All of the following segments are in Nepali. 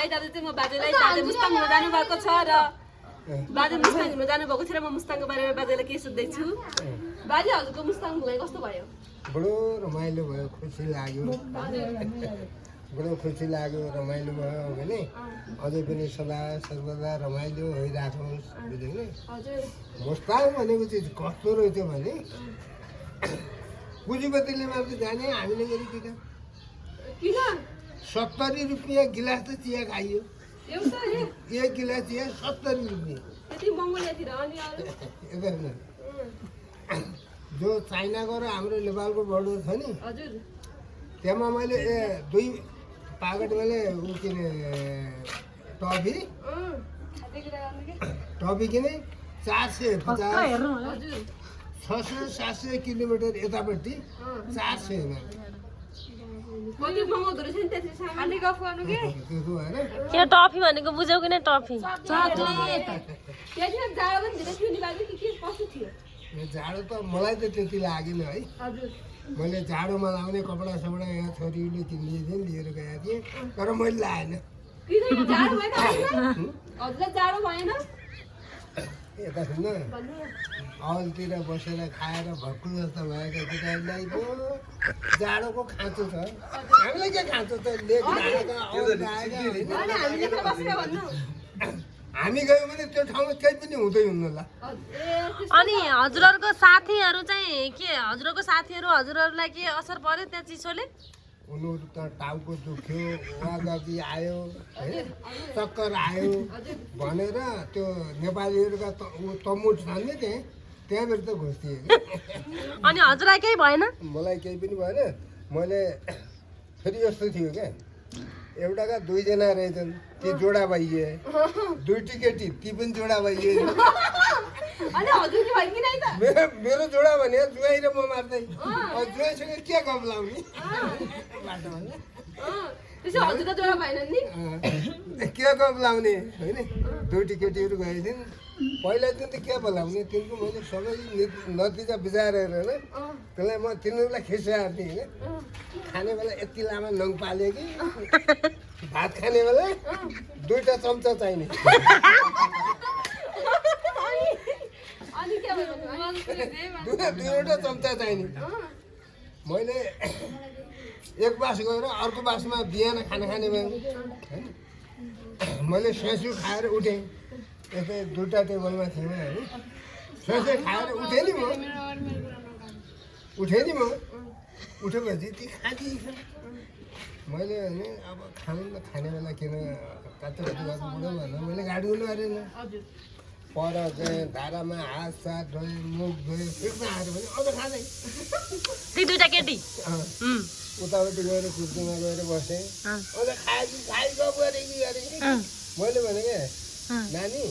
है दाजु चाहिँ म बाजेलाई दाजु मुस्ताङ हुन जानु भएको छ र बाजे मुस्ताङ हुन जानु भएको छ र म मुस्ताङको बारेमा बाजेलाई के सोध्दै छु बाजे हजुरको मुस्ताङ घुमाइ कस्तो भयो बडो रमाइलो भयो खुसी लाग्यो बडो खुसी लाग्यो रमाइलो भयो भने अझै पनि सदा सर्वदा रमाइलो भइराखोस् बुझ्नु हजुर मुस्ताङ भनेको चाहिँ कस्तो रहेछ भने पुँजीपतिले मात्र जाने हामीले गरी किन किन 70 रुपियाँ गिलास त चिया खाइयो एउटा एक गिलास चिया 70 रुपियाँ त्यति महँगो ल्यातिर अनि अरू एकदम जो चाइनाको र हाम्रो नेपालको बोर्डर छ नि हजुर त्यहाँ मैले 2 पाकेट मैले उ किने टफी टफी किने 450 हजुर 600-700 किलोमिटर यतापट्टि 400 मा कति महँगो हुँदो रहेछ नि त्यति सामानले गफ गर्नु के त्यो हैन के टफी भनेको बुझ्यौ कि नै टफी त्यति जाडो पनि धेरै थियो नि बाजे के कस्तो थियो जाडो त मलाई त त्यति लागेन है हजुर मैले जाडोमा लाउने कपडा सपडा यहाँ छोरीले किन्दै थिएँ लिएर गएको थिएँ तर मैले लाएन किन जाडो भएन हजुरलाई जाडो भएन यता सुन्न हलतिर बसेर खाएर भक्कु जस्तो भएका केटाहरूलाई पो जाडोको खाँचो छ हामीलाई के खाँचो छ लेख ढाडेका औँला आएका होइन अनि हामीले के बसेर भन्नु हामी गयौँ भने त्यो ठाउँमा केही पनि हुँदै हुन्न ल अनि हजुरहरूको साथीहरू चाहिँ के हजुरहरूको साथीहरू हजुरहरूलाई के असर पर्यो त्यहाँ चिसोले उनीहरू त टाउको दुख्यो वागाकी आयो है चक्कर आयो भनेर त्यो नेपालीहरूका तमुट छन् नि त्यहाँबाट त घुस्थिए अनि हजुरलाई केही भएन मलाई केही पनि भएन मैले फेरि यस्तो थियो क्या एउटाका 2 जना रहेछन् ती जोडा भइए 2 केटी ती पनि जोडा भइए अनि हजुर के भयो कि नै त मेरो जोडा भने जुवाई र म मार्दै जुवाईसँग के गफ लाउने त्यसो हजुर त जोडा भएन नि के गफ लाउने होइन 2 केटीहरू गए थिइन् पहिला दिन त के बोलाउने तिनको मैले सबै नतिजा बिचारेर होइन त्यसलाई म तिनीहरूलाई खिसाएको थिएँ होइन खाने बेला यति लामो नङ पाल्यो कि भात खाने बेला 2टा चम्चा चाहिने अनि के भयो 2वटा चम्चा चाहिने मैले एक बास गएर अर्को बासमा बिहान खाना खाने भयो होइन मैले स्यासु खाएर उठेँ यतै 2टा टेबलमा थिएँ होइन स्यासु खाएर उठेँ नि म उठेपछि ती खाँदी मैले भने अब खाने बेला किन काँचो काँचो गएको बुढो भनेर मैले गाडी उल्नु अरेन पर चाहिँ धारामा हात साथ धोएँ मुख धोएँ फिर्ता आएर भने अझ खाँदै ती 2टा केटी उतापट्टि गएर कुर्तीमा गएर बसेँ अझ खाइ गफ गरेँ कि मैले भने क्या नानी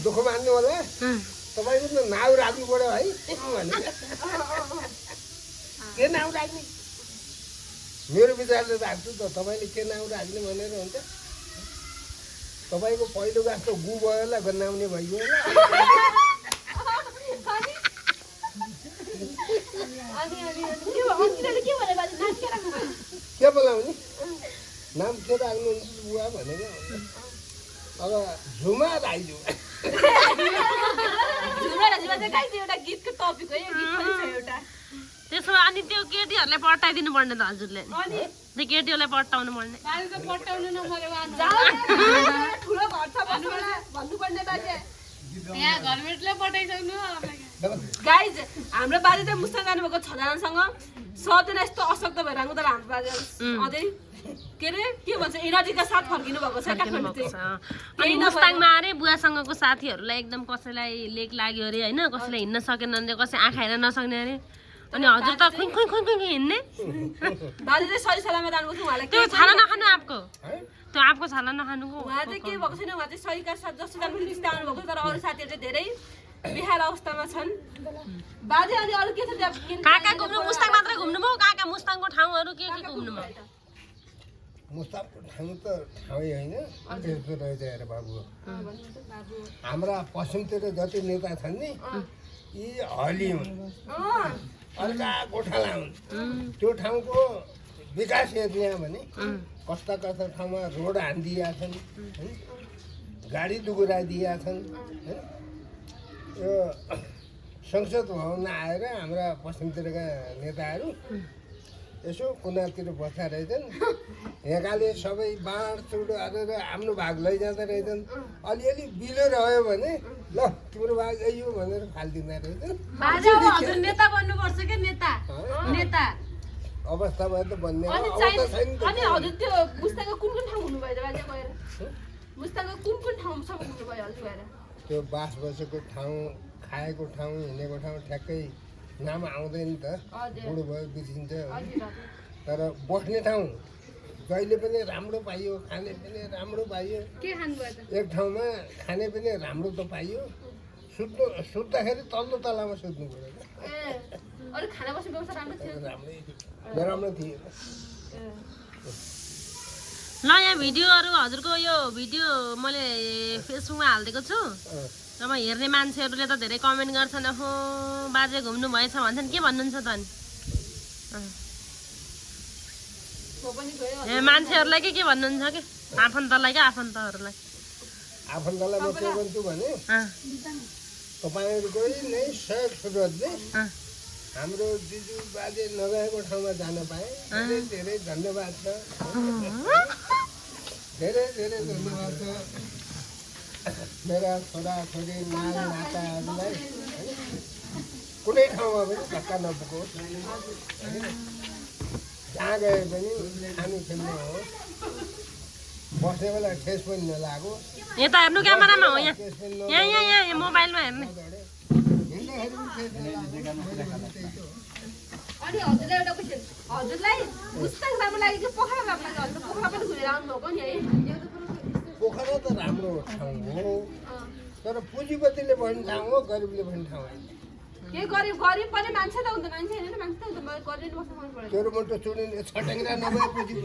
दुःख मान्नु होला तपाईँको त नाउ राख्नु पऱ्यो है भने के नाउ राख्ने मेरो विचारले राख्छु त तपाईँले के नाउ राख्ने भनेर हुन्छ तपाईँको पहिलो गाँसको गु भयो होला गन्नाउने भइगयो होला के बोलाउने नाम के राख्नुहुन्छ बुवा भनेको अब झुमा राइजु एउटा गीतको टपिक हो यो गीत पनि छ एउटा त्यसो भए अनि त्यो केटीहरूलाई पटाइदिनु पर्ने त हजुरले त्यो केटीहरूलाई पटाउनु पर्ने पटाउनु नपऱ्यो ठुलो घर छ भन्नुपर्ने बाजे यहाँ घरमेटले पठाइसक्नु गाइज हाम्रो बाजे त मुस्ताङ जानुभएको 6 जनासँग 7 जना यस्तो अशक्त भएर आएको तर हाम्रो बाजे अझै के अरे के भन्छ एनर्जीका साथ फर्किनु भएको छ काठमाडौँ चाहिँ अनि मुस्ताङमा अरे बुवासँगको साथीहरूलाई एकदम कसैलाई लेक लाग्यो अरे होइन कसैले हिँड्न सकेन अरे कसै आँखा हेर्न नसक्ने अरे अनि हजुर त खोइ खोइ खोइ खोइ हिँड्ने बाजे चाहिँ सही सलामत जानुभएको थियो उहाँलाई त्यो छाला नखानु आपको त्यो आपको छाला नखानुको उहाँ चाहिँ के भएको छैन उहाँ चाहिँ सहीका साथ जस्तो जानुभएको त्यस्तै आउनुभएको तर अरू साथीहरू चाहिँ धेरै बेहाल अवस्थामा छन् बाजे अनि अरू के छ त्यहाँ कहाँ कहाँ घुम्नु मुस्ताङ मात्रै घुम्नुभयो कहाँ कहाँ मुस्ताङको ठाउँहरू के घुम्नुभयो मुस्ताङको ठाउँ त ठाउँै होइन त्यस्तो रहेछ हेर बाबु हाम्रा पश्चिमतिर जति नेता छन् नि यी हली हुन् अर्का गोठाला हुन् त्यो ठाउँको विकास यहाँ भने कस्ता कस्ता ठाउँमा रोड हानिदिएका छन् होइन गाडी दुगुराइदिएका छन् होइन यो संसद भवनमा आएर हाम्रा पश्चिमतिरका नेताहरू यसो कुनातिर बस्दा रहेछन् यहाँकाले सबै बाँडचुँड गरेर आफ्नो भाग लैजाँदा रहेछन् अलिअलि बिलो रह्यो भने ल तिम्रो भाग यो भनेर फालिदिँदा रहेछन् नेता बन्नुपर्छ के नेता नेता अवस्था भयो त बन्ने अनि अवस्था छैन अनि हजुर त्यो मुस्ताङको कुन कुन ठाउँ हुनुभयो त बाजे गएर मुस्ताङको कुन कुन ठाउँसम्म हुनुभयो हजुर गएर त्यो बास बसेको ठाउँ खाएको ठाउँ हिँडेको ठाउँ ठ्याक्कै नाम आउँदैन त बुढो भयो बिर्सिन्छ तर बस्ने ठाउँ जहिले पनि राम्रो पाइयो खाने पनि राम्रो पाइयो के खानुभयो त एक ठाउँमा खाने पनि राम्रो त पाइयो सुत्दाखेरि तल्लो तलामा सुत्नु पऱ्यो ए अरु खाना बस्ने व्यवस्था राम्रो थियो राम्रै नराम्रो थियो ल यहाँ भिडियोहरू हजुरको यो भिडियो मैले फेसबुकमा हालिदिएको छु अब हेर्ने मान्छेहरूले त धेरै कमेन्ट गर्छन् हो बाजे घुम्नु भएछ भन्छन् के भन्नुहुन्छ त अनि मान्छेहरूलाई के भन्नुहुन्छ कि आफन्तलाई क्या आफन्तहरूलाई आफन्तलाई म के भन्छु भने तपाईँहरूकै नै सहयोग सुरुवातले हाम्रो दिजु बाजे नगएको ठाउँमा जान पाएँ धेरै धेरै धन्यवाद छ धेरै धेरै धन्यवाद छ मेरा छोराछोरी नाल नाताहरूलाई कुनै ठाउँमा पनि धक्का नपुगोस् जहाँ गए पनि खानु खेल्नु होस् बस्ने बेला ठेस पनि नलागोस् यता हेर्नु क्यामेरामा हो यहाँ यहाँ मोबाइलमा हेर्ने अनि हजुरलाई एउटा क्वेसन हजुरलाई मुस्ताङ राम्रो लाग्यो कि पोखरा राम्रो लाग्यो हजुर पोखरा पनि घुमेर आउनुभएको नि है पोखरा त राम्रो ठाउँ हो तर पुँजीपतिले बस्ने ठाउँ हो गरिबले बस्ने ठाउँ होइन के गरिब गरिब पनि मान्छे त हुन्छ मान्छे होइन मान्छे त हुन्छ गरिब बस्न मन पर्यो तेरो मुटु चुडिने छट्याङ्ग्रा नभए पुँजी